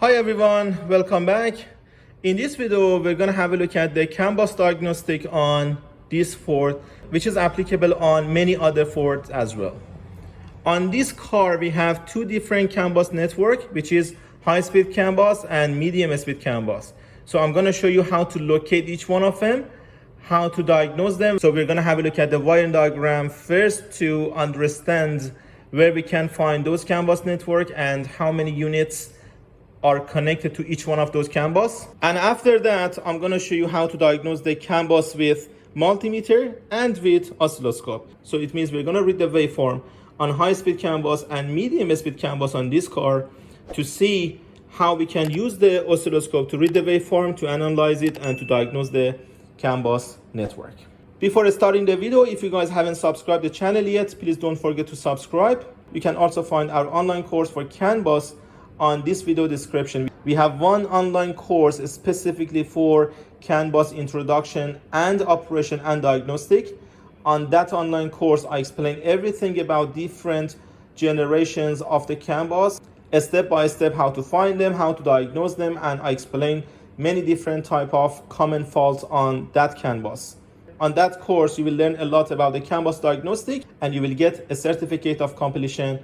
Hi everyone, welcome back. In this video, we're gonna have a look at the CANBUS diagnostic on this Ford, which is applicable on many other Fords as well. On this car, we have two different CANBUS network, which is high-speed CANBUS and medium-speed CANBUS. So I'm gonna show you how to locate each one of them, how to diagnose them. So we're gonna have a look at the wiring diagram first to understand where we can find those CANBUS network and how many units are connected to each one of those CANBUS. And after that, I'm gonna show you how to diagnose the CANBUS with multimeter and with oscilloscope. So it means we're gonna read the waveform on high-speed CANBUS and medium-speed CANBUS on this car to see how we can use the oscilloscope to read the waveform, to analyze it, and to diagnose the CANBUS network. Before starting the video, if you guys haven't subscribed the channel yet, please don't forget to subscribe. You can also find our online course for CANBUS on this video description. We have one online course specifically for CANBUS introduction and operation and diagnostic. On that online course, I explain everything about different generations of the CANBUS, step by step how to find them, how to diagnose them, and I explain many different type of common faults on that CANBUS. On that course, you will learn a lot about the CANBUS diagnostic and you will get a certificate of completion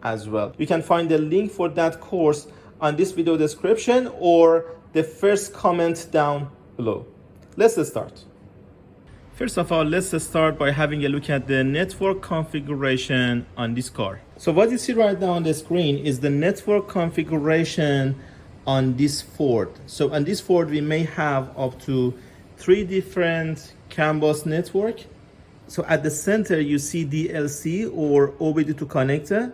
as well. You can find the link for that course on this video description or the first comment down below. Let's start. First of all, let's start by having a look at the network configuration on this car. So what you see right now on the screen is the network configuration on this Ford. So on this Ford, we may have up to 3 different CANBUS network. So at the center, you see DLC or OBD2 connector.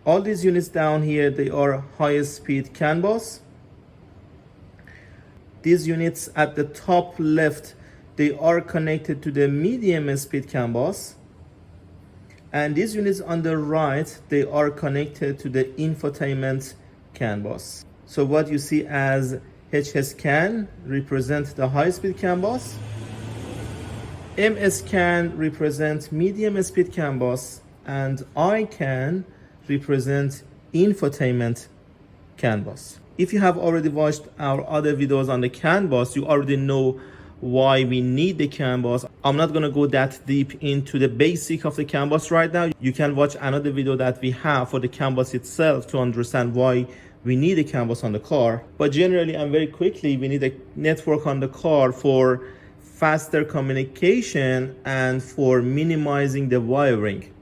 All these units down here, they are highest speed CANBUS. These units at the top left, they are connected to the medium speed CANBUS. And these units on the right, they are connected to the infotainment CANBUS. So what you see as HSCAN represents the high speed CANBUS. MSCAN represents medium speed CANBUS, and ICAN represent infotainment CANBUS. If you have already watched our other videos on the CANBUS, you already know why we need the CANBUS. I'm not gonna go that deep into the basic of the CANBUS right now. You can watch another video that we have for the CANBUS itself to understand why we need a CANBUS on the car. But generally and very quickly, we need a network on the car for faster communication and for minimizing the wiring.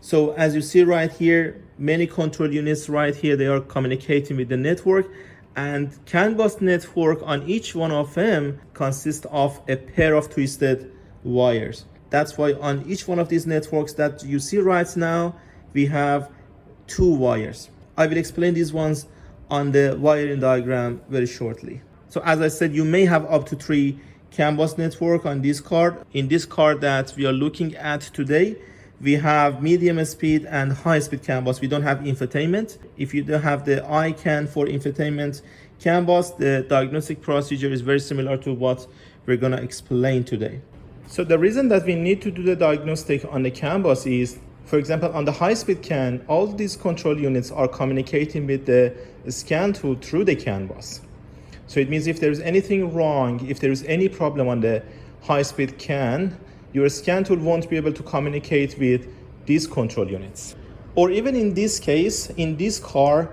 So as you see right here, many control units right here, they are communicating with the network, and CANBUS network on each one of them consists of a pair of twisted wires. That's why on each one of these networks that you see right now, we have 2 wires. I will explain these ones on the wiring diagram very shortly. So as I said, you may have up to 3 CANBUS network on this card. In this card that we are looking at today, we have medium speed and high speed CANBUS. We don't have infotainment. If you don't have the ICAN for infotainment CANBUS, the diagnostic procedure is very similar to what we're gonna explain today. So the reason that we need to do the diagnostic on the CANBUS is, for example, on the high speed CAN, all these control units are communicating with the scan tool through the CANBUS. So it means if there's anything wrong, if there's any problem on the high speed CAN, your scan tool won't be able to communicate with these control units. Or even in this case, in this car,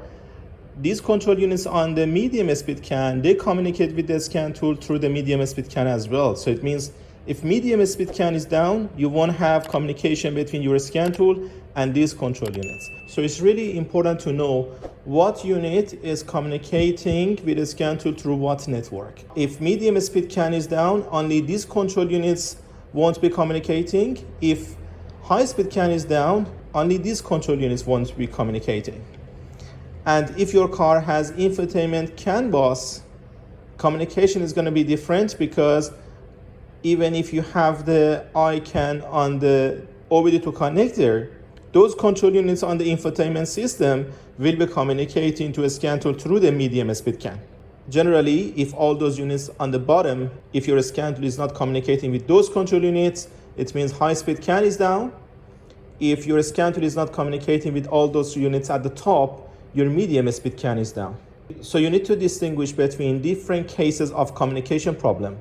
these control units on the medium speed CAN, they communicate with the scan tool through the medium speed CAN as well. So it means if medium speed CAN is down, you won't have communication between your scan tool and these control units. So it's really important to know what unit is communicating with the scan tool through what network. If medium speed CAN is down, only these control units won't be communicating. If high-speed CAN is down, only these control units won't be communicating. And if your car has infotainment CANBUS, communication is going to be different, because even if you have the ICAN on the OBD2 connector, those control units on the infotainment system will be communicating to a scan tool through the medium speed CAN. Generally, if all those units on the bottom, if your scan tool is not communicating with those control units, it means high-speed CAN is down. If your scan tool is not communicating with all those units at the top, your medium speed CAN is down. So you need to distinguish between different cases of communication problem.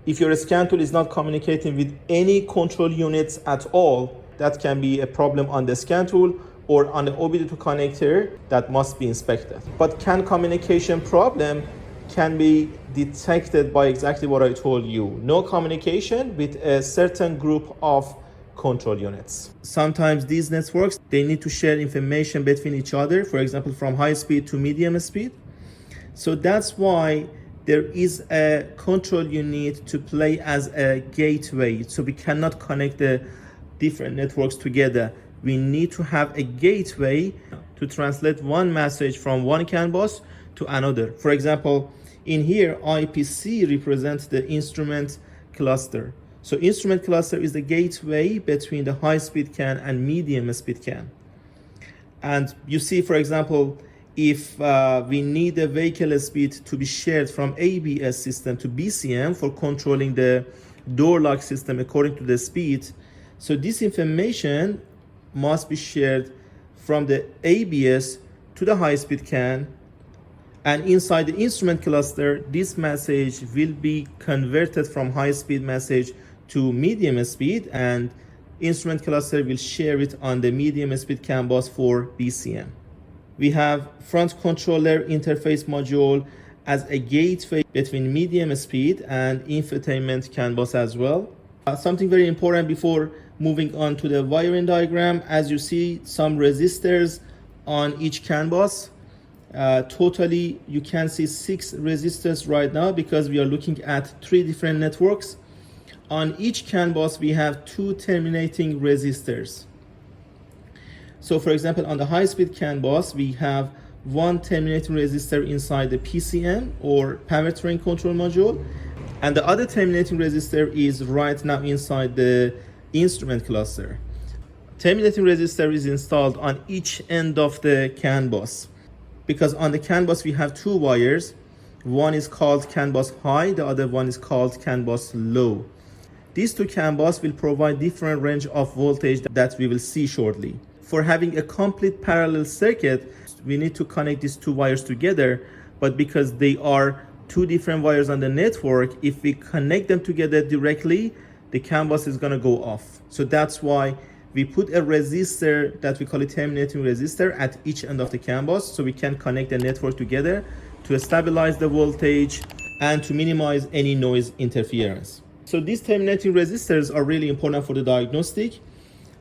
If your scan tool is not communicating with any control units at all, that can be a problem on the scan tool or on the OBD2 connector that must be inspected. But CAN communication problem can be detected by exactly what I told you. No communication with a certain group of control units. Sometimes these networks, they need to share information between each other, for example, from high speed to medium speed. So that's why there is a control unit to play as a gateway. So we cannot connect the different networks together. We need to have a gateway to translate one message from one CAN bus to another. For example, in here, IPC represents the instrument cluster. So instrument cluster is the gateway between the high-speed CAN and medium-speed CAN. And you see, for example, if we need the vehicle speed to be shared from ABS system to BCM for controlling the door lock system according to the speed, so this information must be shared from the ABS to the high-speed CAN, and inside the instrument cluster, this message will be converted from high-speed message to medium speed, and instrument cluster will share it on the medium speed CAN bus for BCM. We have front controller interface module as a gateway between medium speed and infotainment CAN bus as well. Something very important before moving on to the wiring diagram, as you see some resistors on each CAN bus. Totally you can see 6 resistors right now because we are looking at 3 different networks. On each CAN bus we have 2 terminating resistors. So for example, on the high-speed CAN bus we have 1 terminating resistor inside the PCM or powertrain control module, and the other terminating resistor is right now inside the instrument cluster. Terminating resistor is installed on each end of the CAN bus, because on the CAN bus we have 2 wires. One is called CAN bus high, the other one is called CAN bus low. These 2 CAN bus will provide different range of voltage that we will see shortly. For having a complete parallel circuit, we need to connect these 2 wires together, but because they are 2 different wires on the network, if we connect them together directly, the CAN bus is going to go off. So that's why we put a resistor that we call a terminating resistor at each end of the CAN bus, so we can connect the network together to stabilize the voltage and to minimize any noise interference. So these terminating resistors are really important for the diagnostic.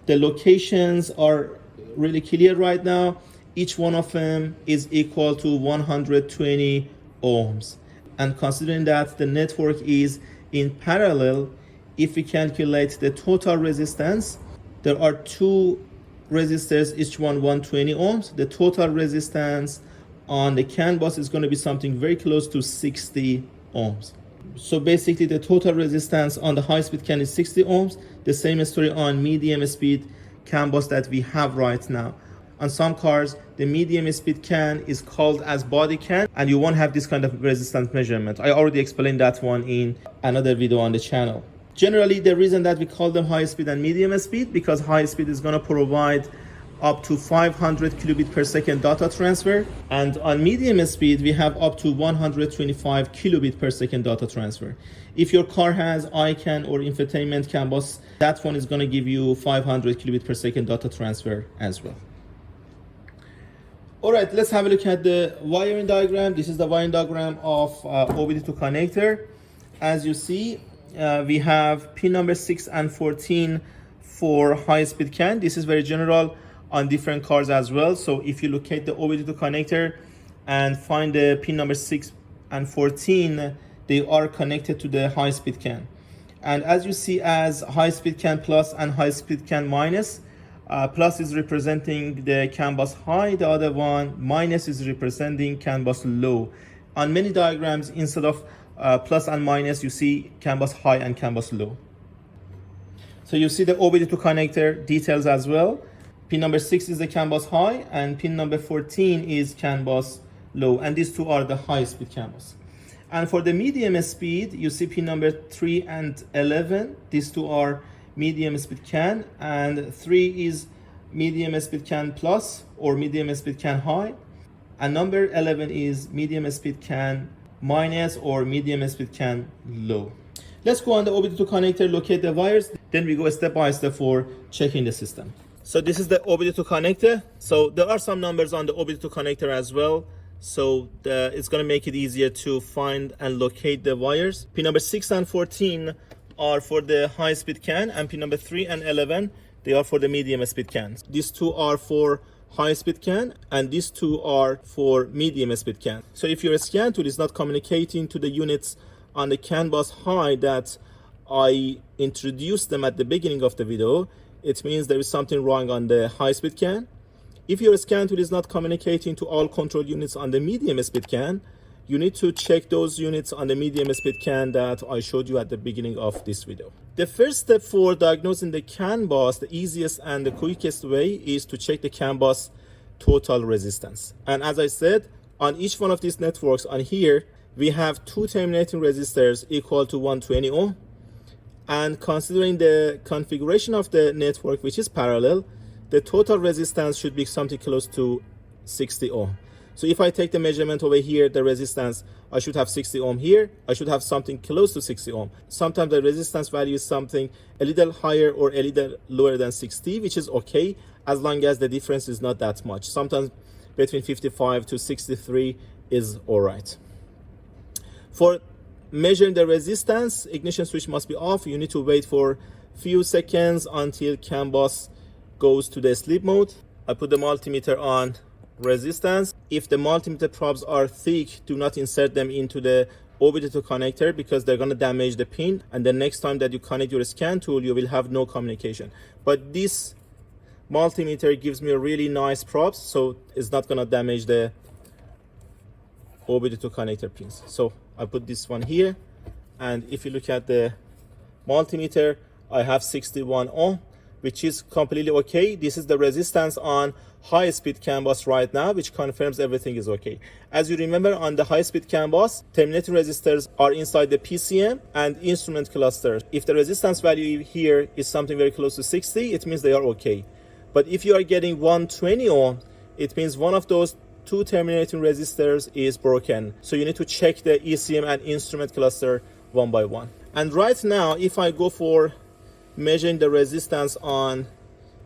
The locations are really clear right now. Each one of them is equal to 120 ohms. And considering that the network is in parallel, if we calculate the total resistance, there are 2 resistors, each one 120 ohms. The total resistance on the CAN bus is going to be something very close to 60 ohms. So basically the total resistance on the high-speed CAN is 60 ohms. The same story on medium speed CAN bus that we have right now. On some cars, the medium speed CAN is called as body CAN, and you won't have this kind of resistance measurement. I already explained that one in another video on the channel. Generally, the reason that we call them high speed and medium speed, because high speed is going to provide up to 500 kilobit per second data transfer, and on medium speed we have up to 125 kilobit per second data transfer. If your car has iCAN or infotainment CAN bus, that one is going to give you 500 kilobit per second data transfer as well. All right, let's have a look at the wiring diagram. This is the wiring diagram of OBD2 connector. As you see, we have pin number 6 and 14 for high-speed CAN. This is very general on different cars as well. So if you locate the OBD2 connector and find the pin number 6 and 14, they are connected to the high-speed CAN. And as you see, as high-speed CAN plus and high-speed CAN minus, plus is representing the CAN bus high, the other one minus is representing CAN bus low. On many diagrams, instead of plus and minus, you see CAN bus high and CAN bus low. So you see the OBD2 connector details as well. Pin number 6 is the CAN bus high, and pin number 14 is CAN bus low, and these 2 are the high speed CAN bus. And for the medium speed, you see pin number 3 and 11. These 2 are medium speed CAN, and 3 is medium speed CAN plus or medium speed CAN high. And number 11 is medium speed CAN minus or medium speed CAN low. Let's go on the OBD2 connector, locate the wires, then we go step by step for checking the system. So this is the OBD2 connector. So there are some numbers on the OBD2 connector as well. So it's gonna make it easier to find and locate the wires. Pin number 6 and 14 are for the high speed CAN, and pin number 3 and 11, they are for the medium speed CAN. These two are for high speed CAN, and these two are for medium speed CAN. So if your scan tool is not communicating to the units on the CANBUS high that I introduced them at the beginning of the video, it means there is something wrong on the high speed CAN. If your scan tool is not communicating to all control units on the medium speed CAN, you need to check those units on the medium speed CAN that I showed you at the beginning of this video. The first step for diagnosing the CANBUS, the easiest and the quickest way, is to check the CANBUS total resistance. And as I said, on each one of these networks on here, we have two terminating resistors equal to 120 ohm. And considering the configuration of the network, which is parallel, the total resistance should be something close to 60 ohm. So if I take the measurement over here, the resistance, I should have 60 ohm here. I should have something close to 60 ohm. Sometimes the resistance value is something a little higher or a little lower than 60, which is okay, as long as the difference is not that much. Sometimes between 55 to 63 is all right. For measuring the resistance, ignition switch must be off. You need to wait for a few seconds until CANBUS goes to the sleep mode. I put the multimeter on resistance. If the multimeter probes are thick, do not insert them into the OBD2 connector because they're going to damage the pin, and the next time that you connect your scan tool, you will have no communication. But this multimeter gives me a really nice probes, so it's not going to damage the OBD2 connector pins. So I put this one here, and if you look at the multimeter, I have 61 ohm, which is completely okay. This is the resistance on high speed CANBUS right now, which confirms everything is okay. As you remember, on the high speed CANBUS, terminating resistors are inside the PCM and instrument cluster. If the resistance value here is something very close to 60, it means they are okay. But if you are getting 120 ohm, it means one of those two terminating resistors is broken. So you need to check the ECM and instrument cluster one by one. And right now, if I go for measuring the resistance on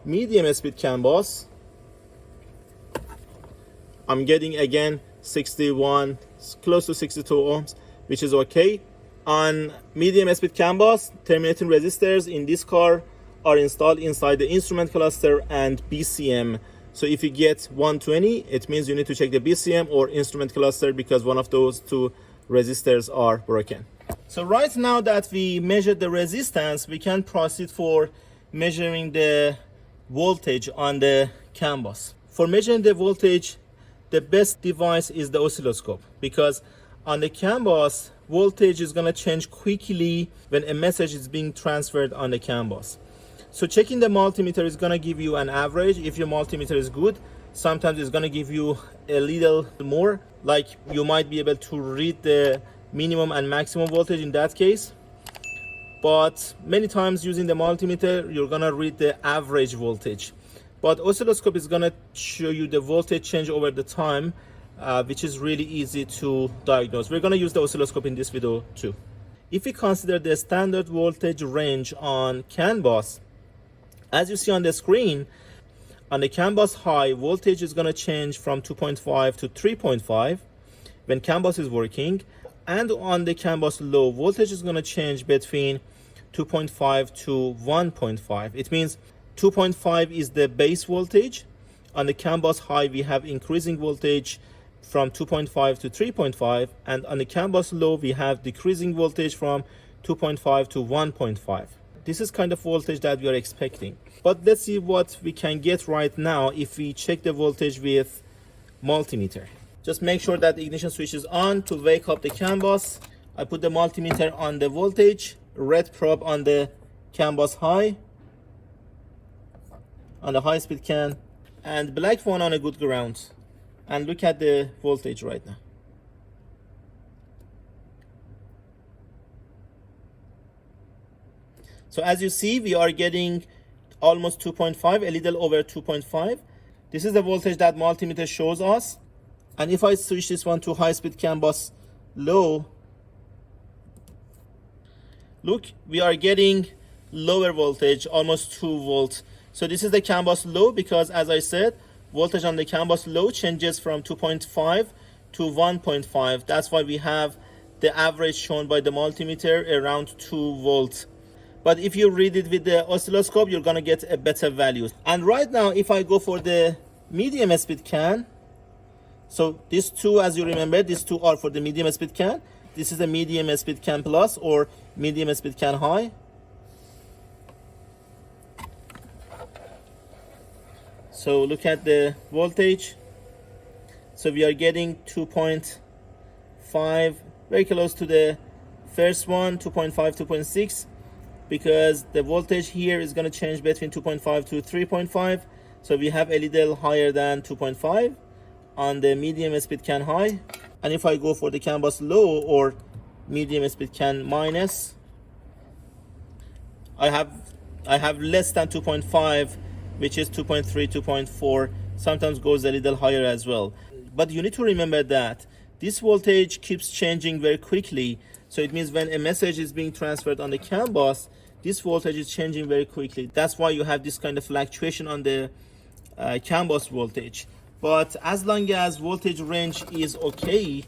medium speed CANBUS, I'm getting again 61, close to 62 ohms, which is okay. On medium speed CANBUS, terminating resistors in this car are installed inside the instrument cluster and BCM. So if you get 120, it means you need to check the BCM or instrument cluster because one of those two resistors are broken. So right now that we measured the resistance, we can proceed for measuring the voltage on the CANBUS. For measuring the voltage, the best device is the oscilloscope, because on the CANBUS, voltage is going to change quickly when a message is being transferred on the CANBUS. So checking the multimeter is going to give you an average. If your multimeter is good, sometimes it's going to give you a little more, like you might be able to read the minimum and maximum voltage in that case. But many times using the multimeter, you're going to read the average voltage. But oscilloscope is going to show you the voltage change over the time, which is really easy to diagnose. We're going to use the oscilloscope in this video too. If we consider the standard voltage range on CANBUS, as you see on the screen, on the CANBUS high, voltage is going to change from 2.5 to 3.5 when CANBUS is working. And on the CANBUS low, voltage is going to change between 2.5 to 1.5. It means 2.5 is the base voltage. On the CANBUS high, we have increasing voltage from 2.5 to 3.5. And on the CANBUS low, we have decreasing voltage from 2.5 to 1.5. This is kind of voltage that we are expecting. But let's see what we can get right now if we check the voltage with multimeter. Just make sure that the ignition switch is on to wake up the CANBUS. I put the multimeter on the voltage, red probe on the CANBUS high, on the high speed CAN, and black one on a good ground. And look at the voltage right now. So as you see, we are getting almost 2.5, a little over 2.5. This is the voltage that multimeter shows us. And if I switch this one to high-speed CANBUS low, look, we are getting lower voltage, almost 2 volts. So this is the CANBUS low because, as I said, voltage on the CANBUS low changes from 2.5 to 1.5. That's why we have the average shown by the multimeter around 2 volts. But if you read it with the oscilloscope, you're gonna get a better value. And right now, if I go for the medium speed CAN, so these two, as you remember, these two are for the medium speed CAN. This is the medium speed CAN plus or medium speed CAN high. So look at the voltage. So we are getting 2.5, very close to the first one, 2.5, 2.6, because the voltage here is going to change between 2.5 to 3.5. So we have a little higher than 2.5 on the medium speed CAN high. And if I go for the CANBUS low or medium speed CAN minus, I have less than 2.5, which is 2.3, 2.4, sometimes goes a little higher as well. But you need to remember that this voltage keeps changing very quickly. So it means when a message is being transferred on the CANBUS, this voltage is changing very quickly. That's why you have this kind of fluctuation on the CANBUS voltage. But as long as voltage range is okay,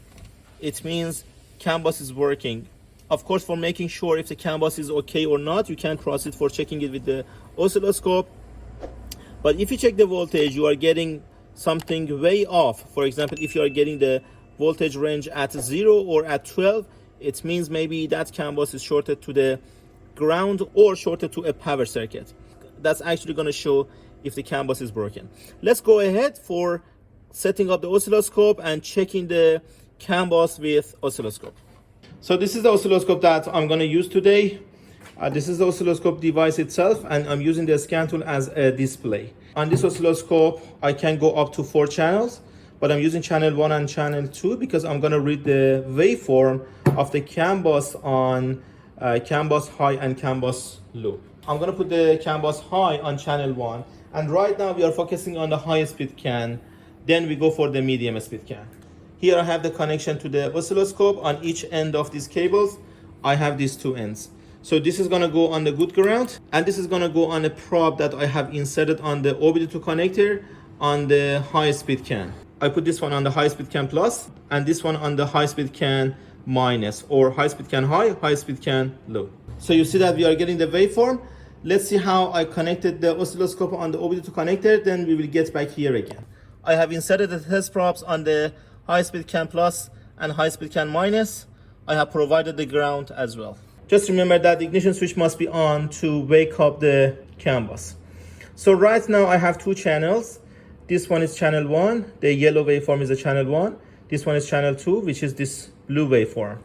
it means CANBUS is working. Of course, for making sure if the CANBUS is okay or not, you can cross it for checking it with the oscilloscope. But if you check the voltage, you are getting something way off. For example, if you are getting the voltage range at 0 or at 12, it means maybe that CANBUS is shorted to the ground or shorted to a power circuit. That's actually going to show if the CANBUS is broken. Let's go ahead for setting up the oscilloscope and checking the CANBUS with oscilloscope. So this is the oscilloscope that I'm going to use today. This is the oscilloscope device itself, and I'm using the scan tool as a display. On this oscilloscope, I can go up to 4 channels, but I'm using channel 1 and channel 2 because I'm going to read the waveform of the CANBUS on CANBUS high and CANBUS low. I'm going to put the CANBUS high on channel 1, and right now we are focusing on the high speed CAN. Then we go for the medium speed CAN. Here I have the connection to the oscilloscope. On each end of these cables, I have these 2 ends. So this is going to go on the good ground, and this is going to go on a probe that I have inserted on the OBD2 connector on the high speed CAN. I put this one on the high speed CAN plus and this one on the high speed CAN minus, or high speed CAN high speed CAN low. So you see that we are getting the waveform. Let's see how I connected the oscilloscope on the OBD2 connector, then we will get back here again. I have inserted the test probes on the high speed CAN plus and high speed CAN minus. I have provided the ground as well. Just remember that the ignition switch must be on to wake up the CANBUS. So right now I have 2 channels. This one is channel 1, the yellow waveform is a channel 1. This one is channel 2, which is this blue waveform.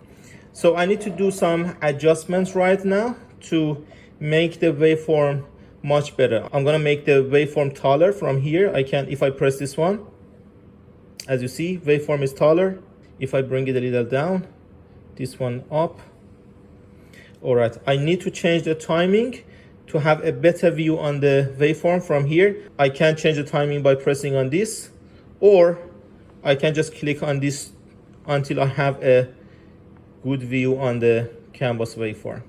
So I need to do some adjustments right now to make the waveform much better. I'm gonna make the waveform taller from here. If I press this one, as you see, waveform is taller. If I bring it a little down, this one up. All right, I need to change the timing to have a better view on the waveform from here. I can change the timing by pressing on this, or I can just click on this until I have a good view on the CANBUS waveform.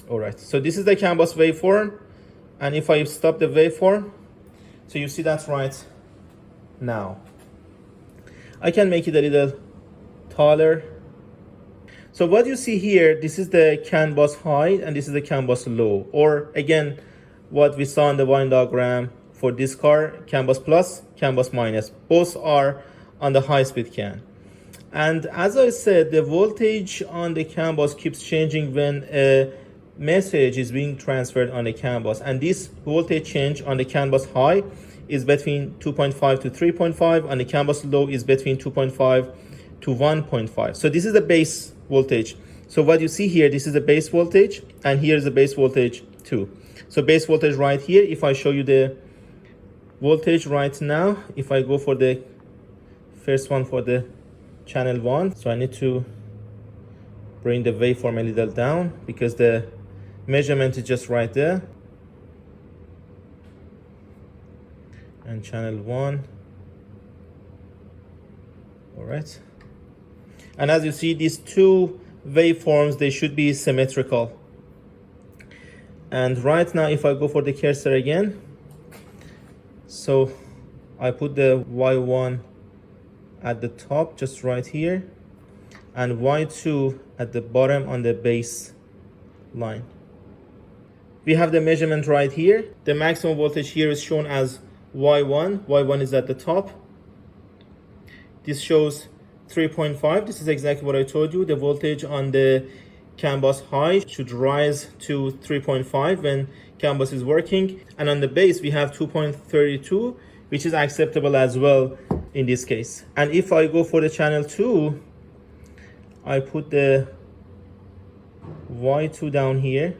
All right, so this is the CANBUS waveform, and if I stop the waveform, so you see that's right now. I can make it a little taller. So what you see here, this is the CANBUS high and this is the CANBUS low, or again what we saw in the Venn diagram for this car, CANBUS plus, CANBUS minus. Both are on the high speed CAN. And as I said, the voltage on the CANBUS keeps changing when a message is being transferred on the CANBUS, and this voltage change on the CANBUS high is between 2.5 to 3.5, and the CANBUS low is between 2.5 to 1.5. So this is the base voltage. So what you see here, this is the base voltage, and here is the base voltage too. So base voltage right here, if I show you the voltage right now, if I go for the first one for the channel 1, so I need to bring the waveform a little down because the measurement is just right there. and channel 1. All right. And as you see, these two waveforms, they should be symmetrical. And right now, if I go for the cursor again, so I put the Y1 at the top, just right here, and Y2 at the bottom on the base line. We have the measurement right here. The maximum voltage here is shown as Y1. Y1 is at the top. This shows 3.5. This is exactly what I told you. The voltage on the CANBUS high should rise to 3.5 when CANBUS is working. And on the base, we have 2.32, which is acceptable as well in this case. And if I go for the channel 2, I put the Y2 down here,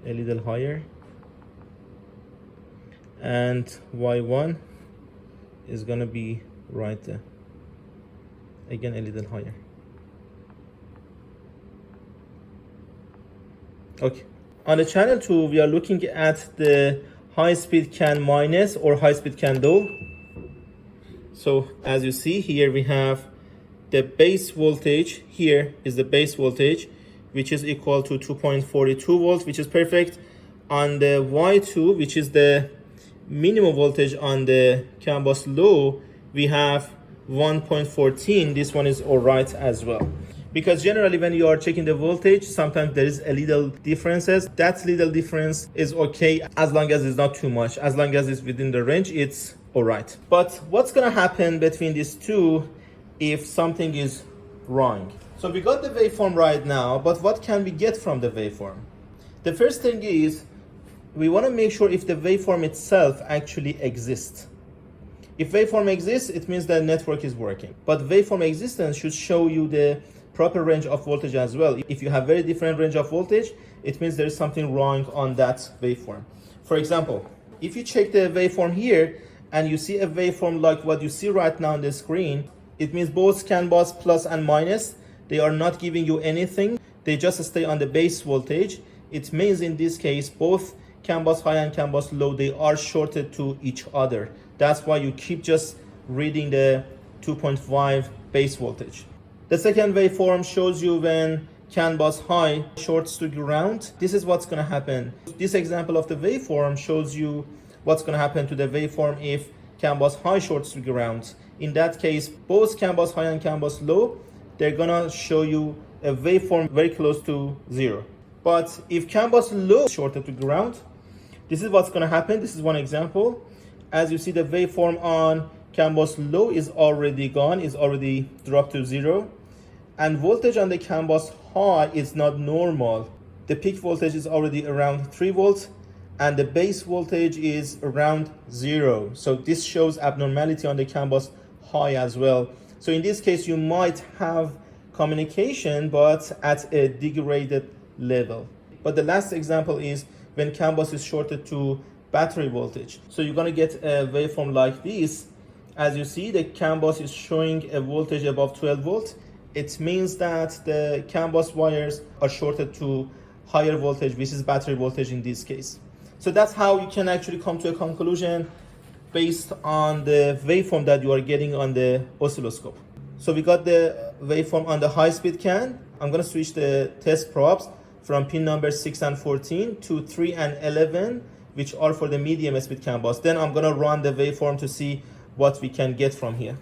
a little higher, and Y1 is gonna be right there, again a little higher. Okay, on the channel 2 we are looking at the high speed CAN minus or high speed CAN low. So as you see here, we have the base voltage. Here is the base voltage, which is equal to 2.42 volts, which is perfect. On the Y2, which is the minimum voltage on the CANBUS low, we have 1.14. This one is all right as well. Because generally when you are checking the voltage, sometimes there is a little differences. That little difference is okay as long as it's not too much. As long as it's within the range, it's all right. But what's gonna happen between these two if something is wrong? So we got the waveform right now, but what can we get from the waveform? The first thing is we want to make sure if the waveform itself actually exists. If waveform exists, it means the network is working. But waveform existence should show you the proper range of voltage as well. If you have very different range of voltage, it means there is something wrong on that waveform. For example, if you check the waveform here and you see a waveform like what you see right now on the screen, it means both CANBUS plus and minus, they are not giving you anything. They just stay on the base voltage. It means in this case, both CANBUS high and CANBUS low, they are shorted to each other. That's why you keep just reading the 2.5 base voltage. The second waveform shows you when CANBUS high shorts to ground. This is what's gonna happen. This example of the waveform shows you what's gonna happen to the waveform if CANBUS high shorts to ground. In that case, both CANBUS high and CANBUS low, they're gonna show you a waveform very close to 0. But if CANBUS low shorted to ground, this is what's gonna happen. This is one example. As you see, the waveform on CANBUS low is already gone, is already dropped to 0. And voltage on the CANBUS high is not normal. The peak voltage is already around 3 volts and the base voltage is around 0. So this shows abnormality on the CANBUS high as well. So in this case, you might have communication, but at a degraded level. But the last example is when CANBUS is shorted to battery voltage. So you're gonna get a waveform like this. As you see, the CANBUS is showing a voltage above 12 volts. It means that the CANBUS wires are shorted to higher voltage, which is battery voltage in this case. So that's how you can actually come to a conclusion based on the waveform that you are getting on the oscilloscope. So we got the waveform on the high-speed CAN. I'm gonna switch the test probes from pin number 6 and 14 to 3 and 11, which are for the medium speed CANBUS. Then I'm gonna run the waveform to see what we can get from here.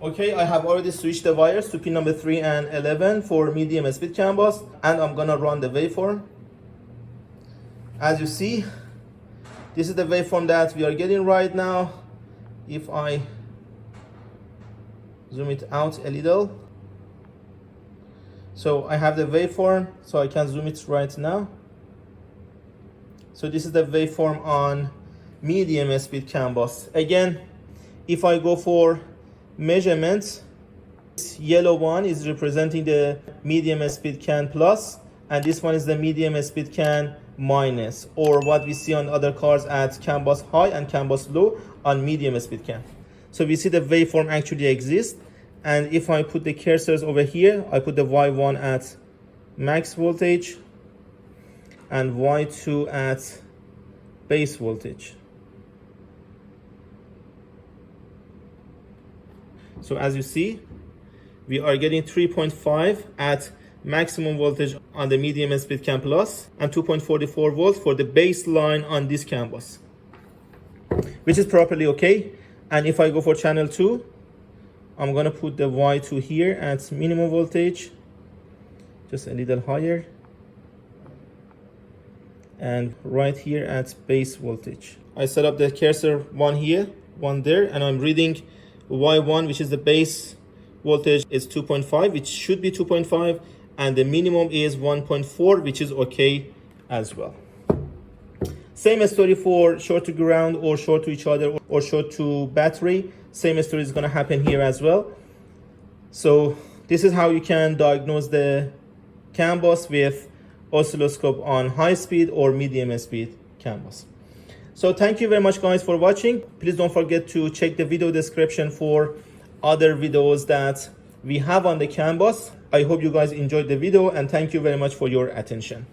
Okay, I have already switched the wires to pin number 3 and 11 for medium speed CANBUS, and I'm gonna run the waveform. As you see, this is the waveform that we are getting right now. If I zoom it out a little, so I have the waveform, so I can zoom it right now. So this is the waveform on medium speed CANBUS. Again, if I go for measurements, this yellow one is representing the medium speed CAN plus, and this one is the medium speed CAN minus, or what we see on other cars at CANBUS high and CANBUS low on medium speed CAN. So we see the waveform actually exists. And if I put the cursors over here, I put the Y1 at max voltage and Y2 at base voltage. So as you see, we are getting 3.5 at maximum voltage on the medium speed CAN plus and 2.44 volts for the baseline on this CANBUS, which is properly okay. And if I go for channel 2, I'm gonna put the Y2 here at minimum voltage, just a little higher, and right here at base voltage. I set up the cursor, one here, one there, and I'm reading Y1, which is the base voltage, is 2.5, which should be 2.5, and the minimum is 1.4, which is okay as well. Same story for short to ground or short to each other or short to battery. Same story is going to happen here as well. So this is how you can diagnose the CANBUS with oscilloscope on high speed or medium speed CANBUS. So thank you very much guys for watching. Please don't forget to check the video description for other videos that we have on the CANBUS. I hope you guys enjoyed the video, and thank you very much for your attention.